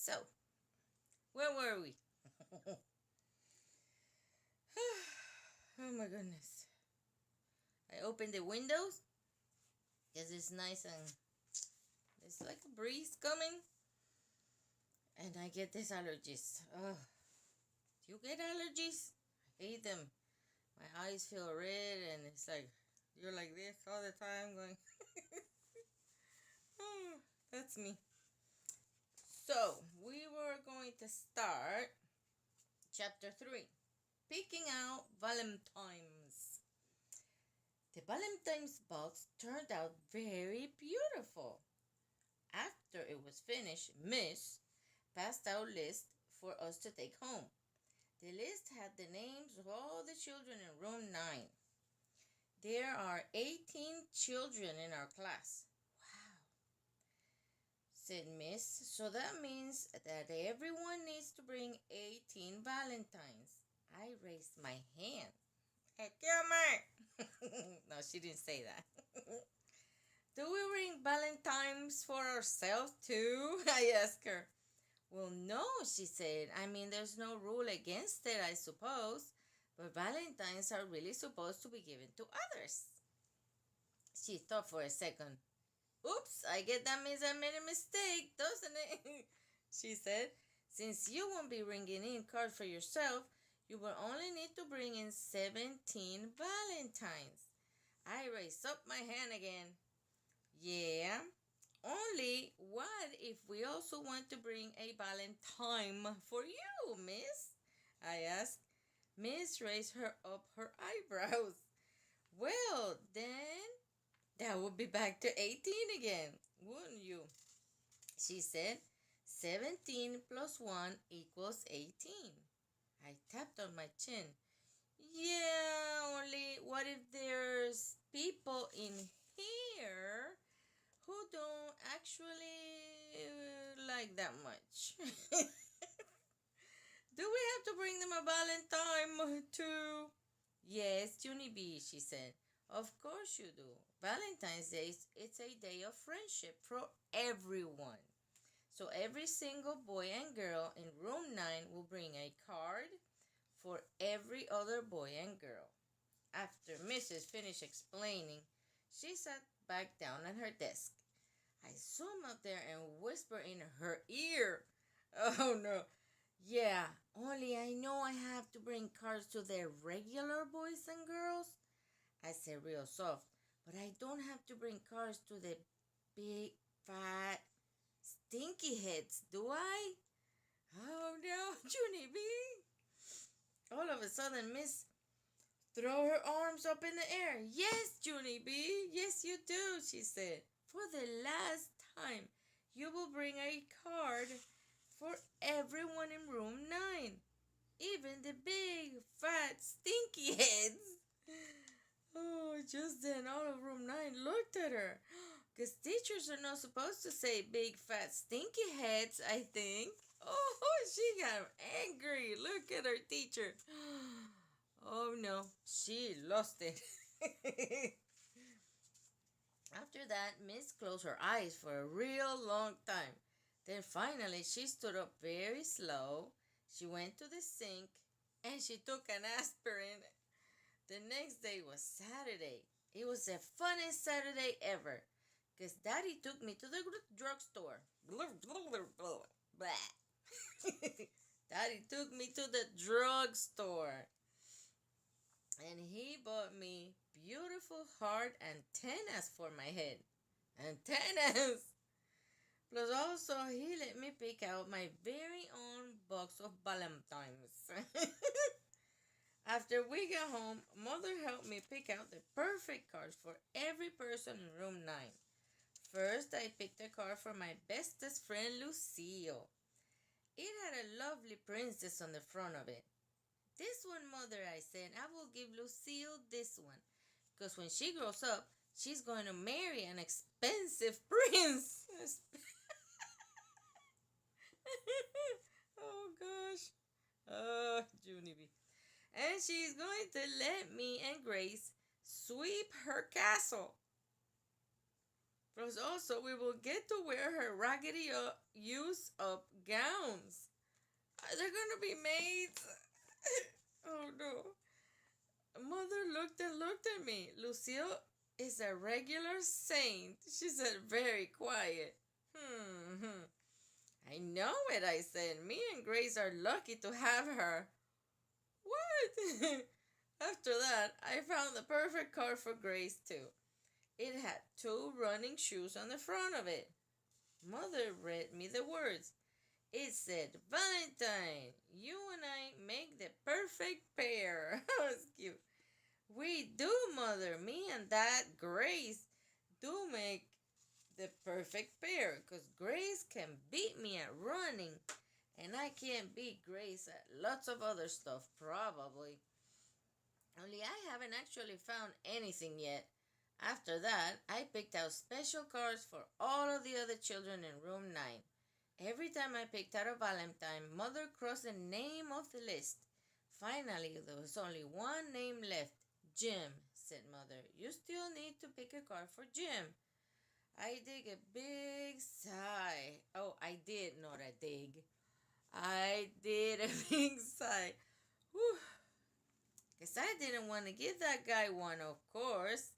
So, where were we? Oh my goodness. I opened the windows because it's nice and it's like a breeze coming. And I get these allergies. Oh, do you get allergies? I hate them. My eyes feel red and it's like you're like this all the time going. Oh, that's me. So, we were going to start chapter 3. Picking out valentimes. The valentimes box turned out very beautiful. After it was finished, Miss passed out a list for us to take home. The list had the names of all the children in room 9. There are 18 children in our class. Wow, said Miss. So that means that everyone needs to bring 18 valentines. I raised my hand. Hey, Gilmer! No, she didn't say that. Do we bring valentines for ourselves too? I asked her. Well, no, she said. I mean, there's no rule against it, I suppose. But valentines are really supposed to be given to others. She thought for a second. Oops, I get that means I made a mistake, doesn't it? She said. Since you won't be bringing in cards for yourself, you will only need to bring in 17 valentines. I raised up my hand again. Yeah, only what if we also want to bring a valentine for you, miss? I asked. Miss raised her eyebrows. Well, then that would be back to 18 again, wouldn't you? She said. 17 plus 1 equals 18. I tapped on my chin. Yeah, only what if there's people in here who don't actually like that much? Do we have to bring them a Valentine too? Yes, Junie B, she said. Of course you do. Valentine's Day, it's a day of friendship for everyone. So every single boy and girl in room 9 will bring a card for every other boy and girl. After Mrs. finished explaining, she sat back down at her desk. I zoomed up there and whispered in her ear. Oh no. Yeah, only I know I have to bring cards to the regular boys and girls. I said real soft, but I don't have to bring cards to the big, fat, stinky heads, do I? Oh no, Junie B. All of a sudden, Miss threw her arms up in the air. Yes, Junie B, yes you do, she said. For the last time, you will bring a card for everyone in room 9. Even the big, fat, stinky heads. Oh, just then all of room 9 looked at her. Because teachers are not supposed to say big, fat, stinky heads, I think. Oh, she got angry. Look at her teacher. Oh no, she lost it. After that, Miss closed her eyes for a real long time. Then finally, she stood up very slow. She went to the sink and she took an aspirin. The next day was Saturday. It was the funniest Saturday ever because Daddy took me to the drugstore. Daddy took me to the drugstore and he bought me beautiful hard antennas for my head. Antennas! Plus also he let me pick out my very own box of valentines. After we got home, Mother helped me pick out the perfect cards for every person in room 9. First, I picked a card for my bestest friend Lucille. It had a lovely princess on the front of it. This one, Mother, I said, I will give Lucille this one. Because when she grows up, she's going to marry an expensive prince. Oh, gosh. Oh, Junie B. And she's going to let me and Grace sweep her castle. Plus, also, we will get to wear her raggedy use up gowns. They're gonna be maids. Oh no. Mother looked and looked at me. Lucille is a regular saint, she said, very quiet. Hmm. I know it, I said. Me and Grace are lucky to have her. What? After that, I found the perfect car for Grace, too. It had two running shoes on the front of it. Mother read me the words. It said, Valentine, you and I make the perfect pair. That was cute. We do, Mother. Me and that Grace do make the perfect pair because Grace can beat me at running and I can't beat Grace at lots of other stuff, probably. Only I haven't actually found anything yet. After that, I picked out special cards for all of the other children in room 9. Every time I picked out a Valentine, Mother crossed the name off the list. Finally, there was only one name left. Jim, said Mother. You still need to pick a card for Jim. I dig a big sigh. Oh, I did, not a dig. I did a big sigh. Whew. Because I didn't want to give that guy one, of course.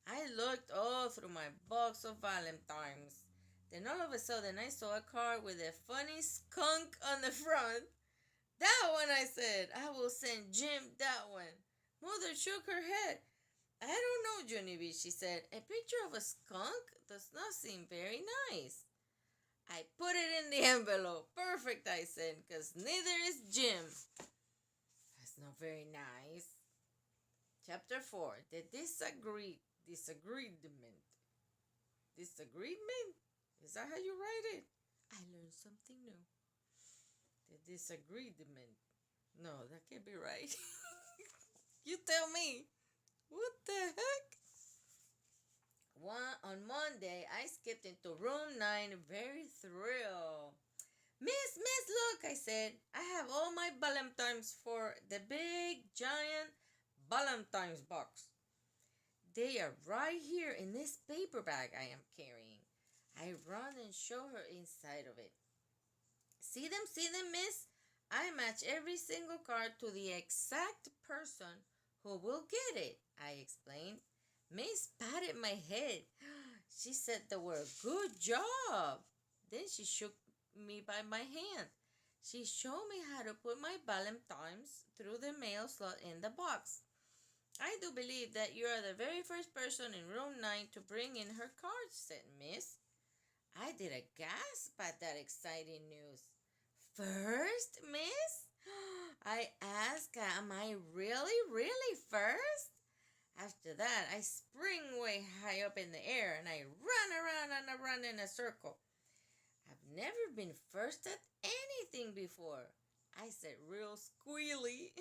I looked all through my box of Valentines. Then all of a sudden I saw a card with a funny skunk on the front. That one, I said. I will send Jim that one. Mother shook her head. I don't know, Junie B, she said. A picture of a skunk does not seem very nice. I put it in the envelope. Perfect, I said, because neither is Jim. That's not very nice. Chapter 4. The disagreement. Disagreement? Is that how you write it? I learned something new. The disagreement. No, that can't be right. You tell me. What the heck? On Monday, I skipped into room 9, very thrilled. Miss, look, I said. I have all my valentines for the big, giant valentines box. They are right here in this paper bag I am carrying. I run and show her inside of it. See them, miss? I match every single card to the exact person who will get it, I explained. Miss patted my head. She said the word, good job. Then she shook me by my hand. She showed me how to put my valentines through the mail slot in the box. I do believe that you are the very first person in room 9 to bring in her cards, said Miss. I did a gasp at that exciting news. First, Miss? I asked, am I really first? After that, I spring way high up in the air and I run around and I run in a circle. I've never been first at anything before, I said real squealy.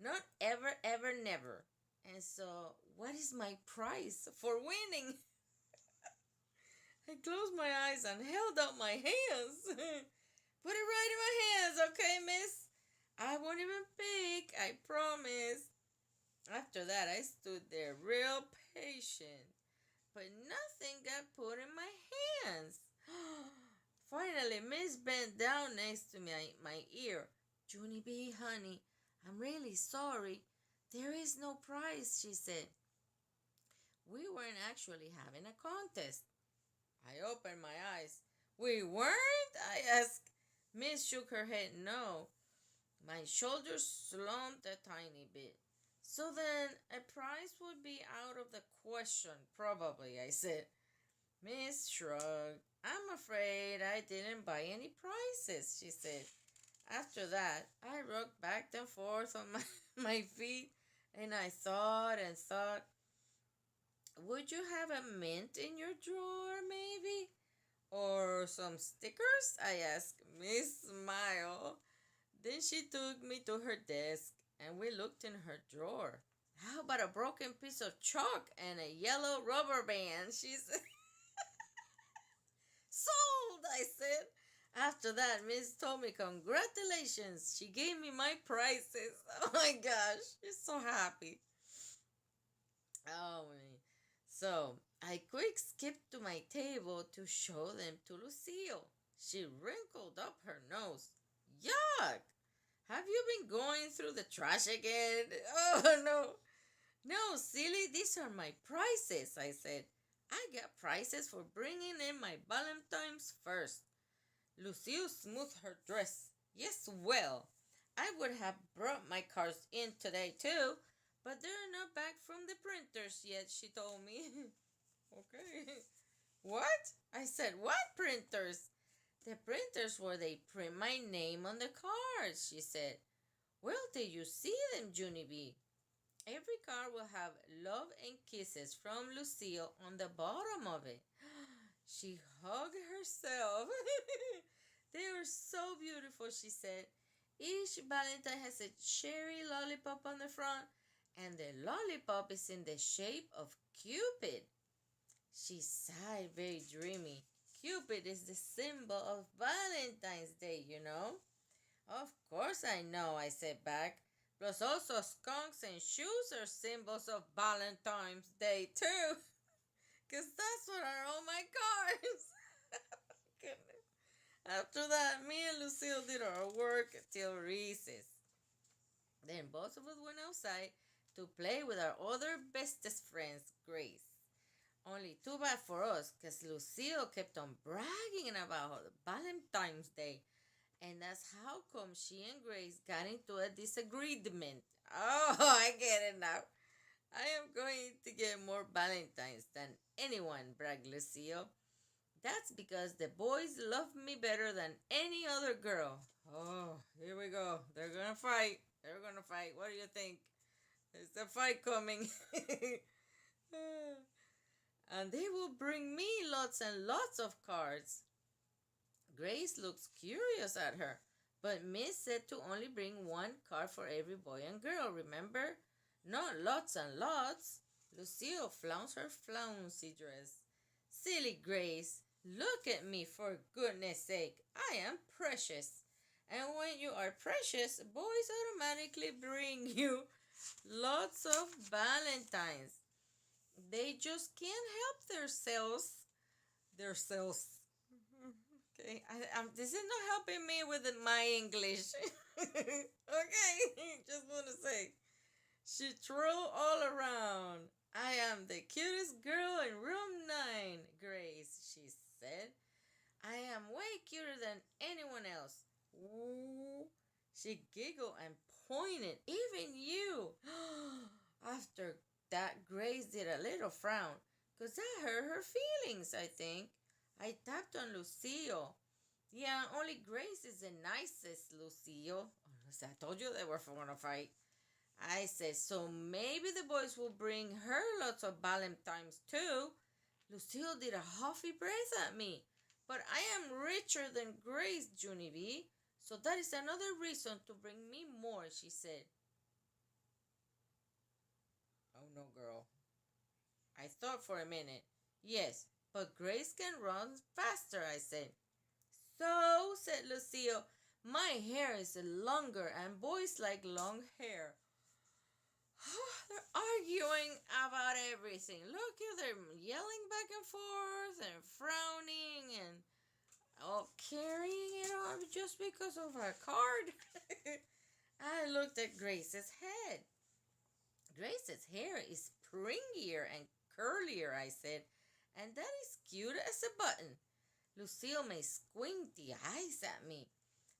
Not ever, never. And so, what is my prize for winning? I closed my eyes and held out my hands. Put it right in my hands, okay, miss? I won't even pick, I promise. After that, I stood there real patient, but nothing got put in my hands. Finally, Miss bent down next to my ear. Junie B, honey, I'm really sorry. There is no prize, she said. We weren't actually having a contest. I opened my eyes. We weren't? I asked. Miss shook her head no. My shoulders slumped a tiny bit. So then a prize would be out of the question, probably, I said. Miss shrugged. I'm afraid I didn't buy any prizes, she said. After that, I rocked back and forth on my feet, and I thought and thought, would you have a mint in your drawer, maybe? Or some stickers? I asked. Miss smiled. Then she took me to her desk, and we looked in her drawer. How about a broken piece of chalk and a yellow rubber band? She said. Sold, I said. After that, Miss told me congratulations. She gave me my prizes. Oh my gosh, she's so happy. Oh man. So I quick skipped to my table to show them to Lucille. She wrinkled up her nose. Yuck! Have you been going through the trash again? Oh, no. No, silly, these are my prizes, I said. I got prizes for bringing in my valentines first. Lucille smoothed her dress. Yes, well, I would have brought my cards in today too, but they're not back from the printers yet, she told me. Okay. What? I said, what printers? The printers where they print my name on the cards, she said. Well, did you see them, Junie B? Every card will have love and kisses from Lucille on the bottom of it. She hugged herself. They were so beautiful, she said. Each Valentine has a cherry lollipop on the front, and the lollipop is in the shape of Cupid. She sighed, very dreamy. Cupid is the symbol of Valentine's Day, you know. Of course I know, I said back. Plus also skunks and shoes are symbols of Valentine's Day too. Because that's what are on my cards. Goodness. After that, me and Lucille did our work till recess. Then both of us went outside to play with our other bestest friends, Grace. Only too bad for us, because Lucille kept on bragging about Valentine's Day. And that's how come she and Grace got into a disagreement. Oh, I get it now. I am going to get more Valentines than anyone, bragged Lucille. That's because the boys love me better than any other girl. Oh, here we go. They're gonna fight. They're gonna fight. What do you think? There's a fight coming. And they will bring me lots and lots of cards. Grace looks curious at her, but Miss said to only bring one card for every boy and girl, remember? Not lots and lots. Lucille flounced her flouncy dress. Silly Grace, look at me for goodness sake. I am precious. And when you are precious, boys automatically bring you lots of valentines. They just can't help themselves. Themselves. Okay, this is not helping me with my English. Okay, just want to say. She twirled all around. I am the cutest girl in room 9, Grace, she said. I am way cuter than anyone else. Ooh. She giggled and pointed. Even you. After that, Grace did a little frown, 'cause that hurt her feelings, I think. I tapped on Lucille. Yeah, only Grace is the nicest, Lucille. I told you they were going to fight. I said, so maybe the boys will bring her lots of valentines too. Lucille did a huffy breath at me. But I am richer than Grace, Junie B, so that is another reason to bring me more, she said. Oh no, girl. I thought for a minute. Yes, but Grace can run faster, I said. So, said Lucille, my hair is longer and boys like long hair. They're arguing about everything. Look, they're yelling back and forth and frowning and carrying it on just because of a card. I looked at Grace's head. Grace's hair is springier and curlier, I said, and that is cute as a button. Lucille made squinty eyes at me.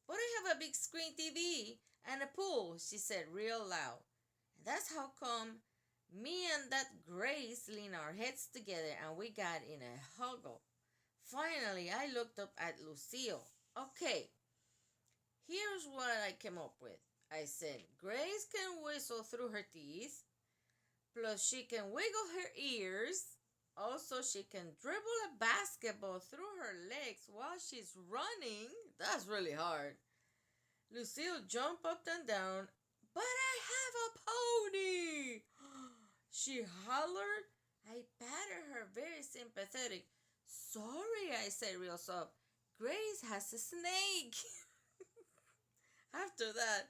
But I have a big screen TV and a pool, she said real loud. And that's how come me and that Grace leaned our heads together and we got in a huggle. Finally, I looked up at Lucille. Okay, here's what I came up with. I said, Grace can whistle through her teeth. Plus, she can wiggle her ears. Also, she can dribble a basketball through her legs while she's running. That's really hard. Lucille jumped up and down. But I have a pony! She hollered. I patted her, very sympathetic. Sorry, I said real soft. Grace has a snake. After that,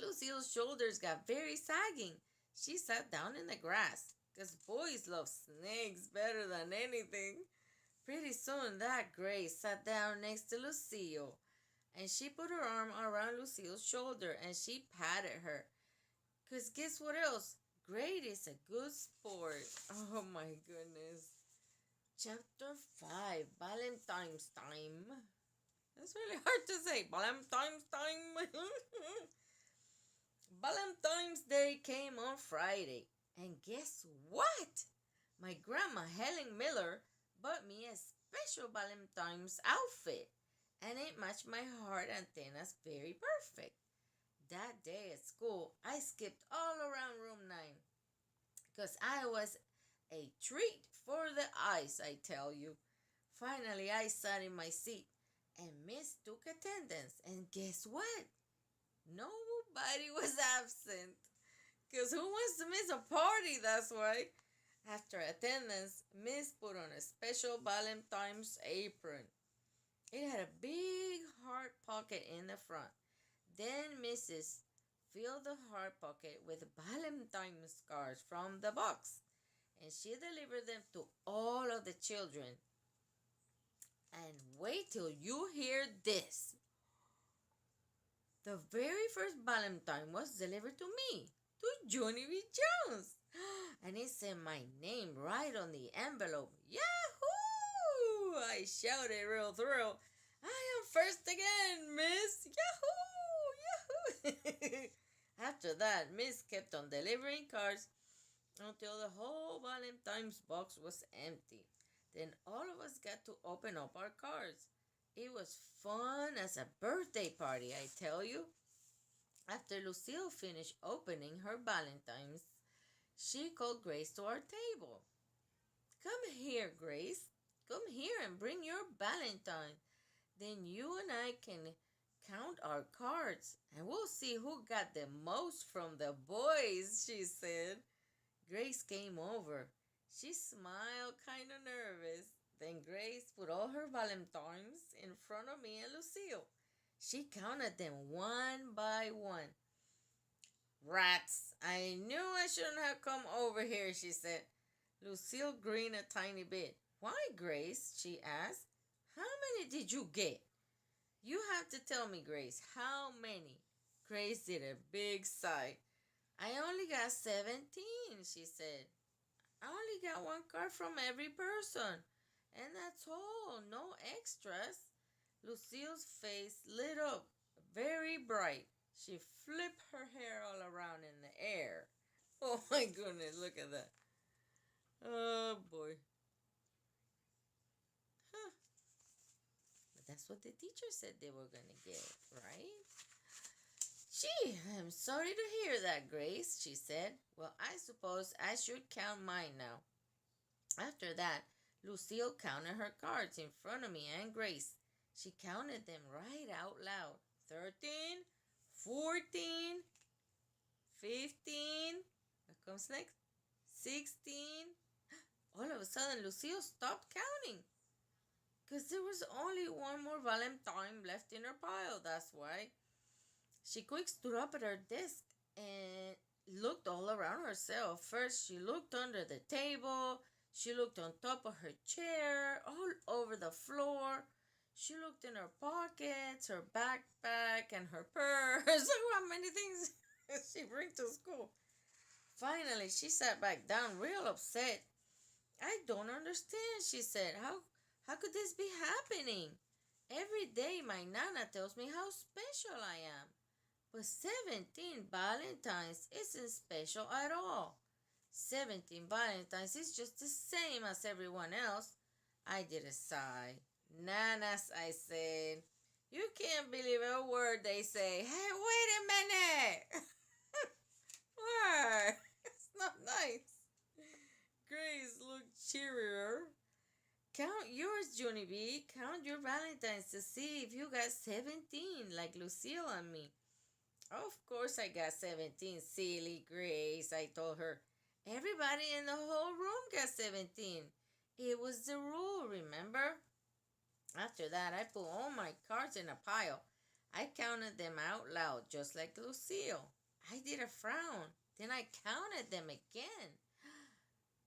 Lucille's shoulders got very sagging. She sat down in the grass, because boys love snakes better than anything. Pretty soon that Grace sat down next to Lucille, and she put her arm around Lucille's shoulder and she patted her. 'Cause guess what else? Grace is a good sport. Oh my goodness. Chapter 5, Valentine's Time. That's really hard to say. Valentine's Time. Valentine's Day came on Friday. And guess what? My grandma Helen Miller bought me a special Valentine's outfit. And it matched my heart antennas very perfect. That day at school, I skipped all around room 9 because I was a treat for the eyes, I tell you. Finally, I sat in my seat and Miss took attendance. And guess what? Nobody was absent. Because who wants to miss a party? That's why. After attendance, Miss put on a special Valentine's apron. It had a big heart pocket in the front. Then Mrs. filled the heart pocket with Valentine's cards from the box. And she delivered them to all of the children. And wait till you hear this. The very first Valentine was delivered to me, to Junie B. Jones. And it said my name right on the envelope. Yahoo! I shouted real thrilled. I am first again, Miss. Yahoo! Yahoo! After that, Miss kept on delivering cards until the whole Valentine's box was empty. Then all of us got to open up our cards. It was fun as a birthday party, I tell you. After Lucille finished opening her Valentine's, she called Grace to our table. Come here, Grace. Come here and bring your Valentine. Then you and I can count our cards and we'll see who got the most from the boys, she said. Grace came over. She smiled kind of nervous. Then Grace put all her Valentines in front of me and Lucille. She counted them one by one. Rats, I knew I shouldn't have come over here, she said. Lucille grinned a tiny bit. Why, Grace? She asked. How many did you get? You have to tell me, Grace, how many? Grace did a big sigh. I only got 17, she said. I only got one card from every person. And that's all, no extras. Lucille's face lit up very bright. She flipped her hair all around in the air. Oh my goodness, look at that. Oh boy. Huh. But that's what the teacher said they were going to get, right? Gee, I'm sorry to hear that, Grace, she said. Well, I suppose I should count mine now. After that, Lucille counted her cards in front of me and Grace. She counted them right out loud. 13, 14, 15. What comes next? 16. All of a sudden, Lucille stopped counting. Because there was only one more Valentine left in her pile, that's why. She quick stood up at her desk and looked all around herself. First, she looked under the table. She looked on top of her chair, all over the floor. She looked in her pockets, her backpack, and her purse. Look how many things she brings to school. Finally, she sat back down real upset. I don't understand, she said. How could this be happening? Every day my Nana tells me how special I am. But 17 Valentines isn't special at all. 17 Valentines is just the same as everyone else. I did a sigh. Nanas, I said. You can't believe a word they say. Hey, wait a minute. What? It's not nice. Grace looked cheerier. Count yours, Junie B. Count your Valentines to see if you got 17 like Lucille and me. Of course I got 17, silly Grace, I told her. Everybody in the whole room got 17. It was the rule, remember? After that, I put all my cards in a pile. I counted them out loud, just like Lucille. I did a frown. Then I counted them again.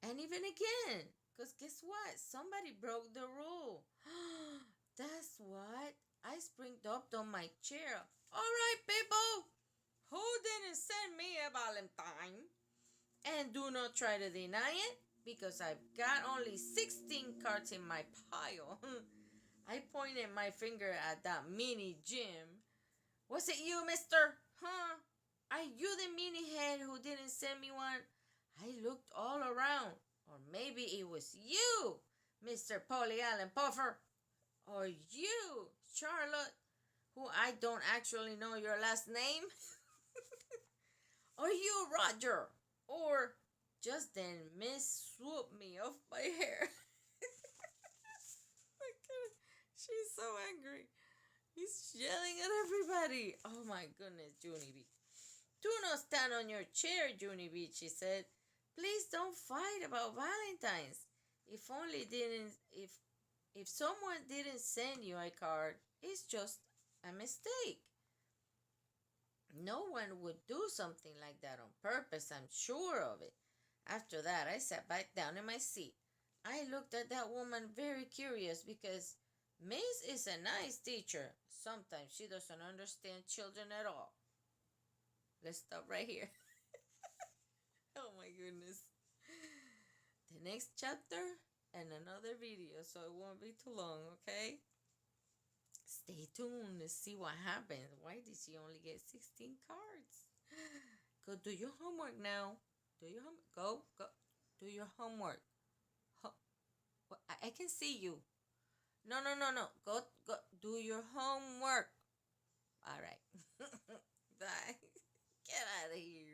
And even again. Because guess what? Somebody broke the rule. That's what. I springed up on my chair. All right, people. Who didn't send me a Valentine? And do not try to deny it because I've got only 16 cards in my pile. I pointed my finger at that mini Jim. Was it you, mister? Huh? Are you the mini head who didn't send me one? I looked all around. Or maybe it was you, Mr. Polly Allen Puffer. Or you, Charlotte, who I don't actually know your last name. Or you, Roger. Or just then Miss swooped me off my hair. My God, she's so angry. He's yelling at everybody. Oh my goodness, Junie B. Do not stand on your chair, Junie B, she said. Please don't fight about Valentine's. If someone didn't send you a card, it's just a mistake. No one would do something like that on purpose, I'm sure of it. After that, I sat back down in my seat. I looked at that woman very curious because Miss is a nice teacher. Sometimes she doesn't understand children at all. Let's stop right here. Oh my goodness. The next chapter and another video, so it won't be too long, okay? Stay tuned to see what happens. Why did she only get 16 cards? Go do your homework now. Do your homework. Go. Do your homework. I can see you. No. Go. Do your homework. All right. Bye. Get out of here.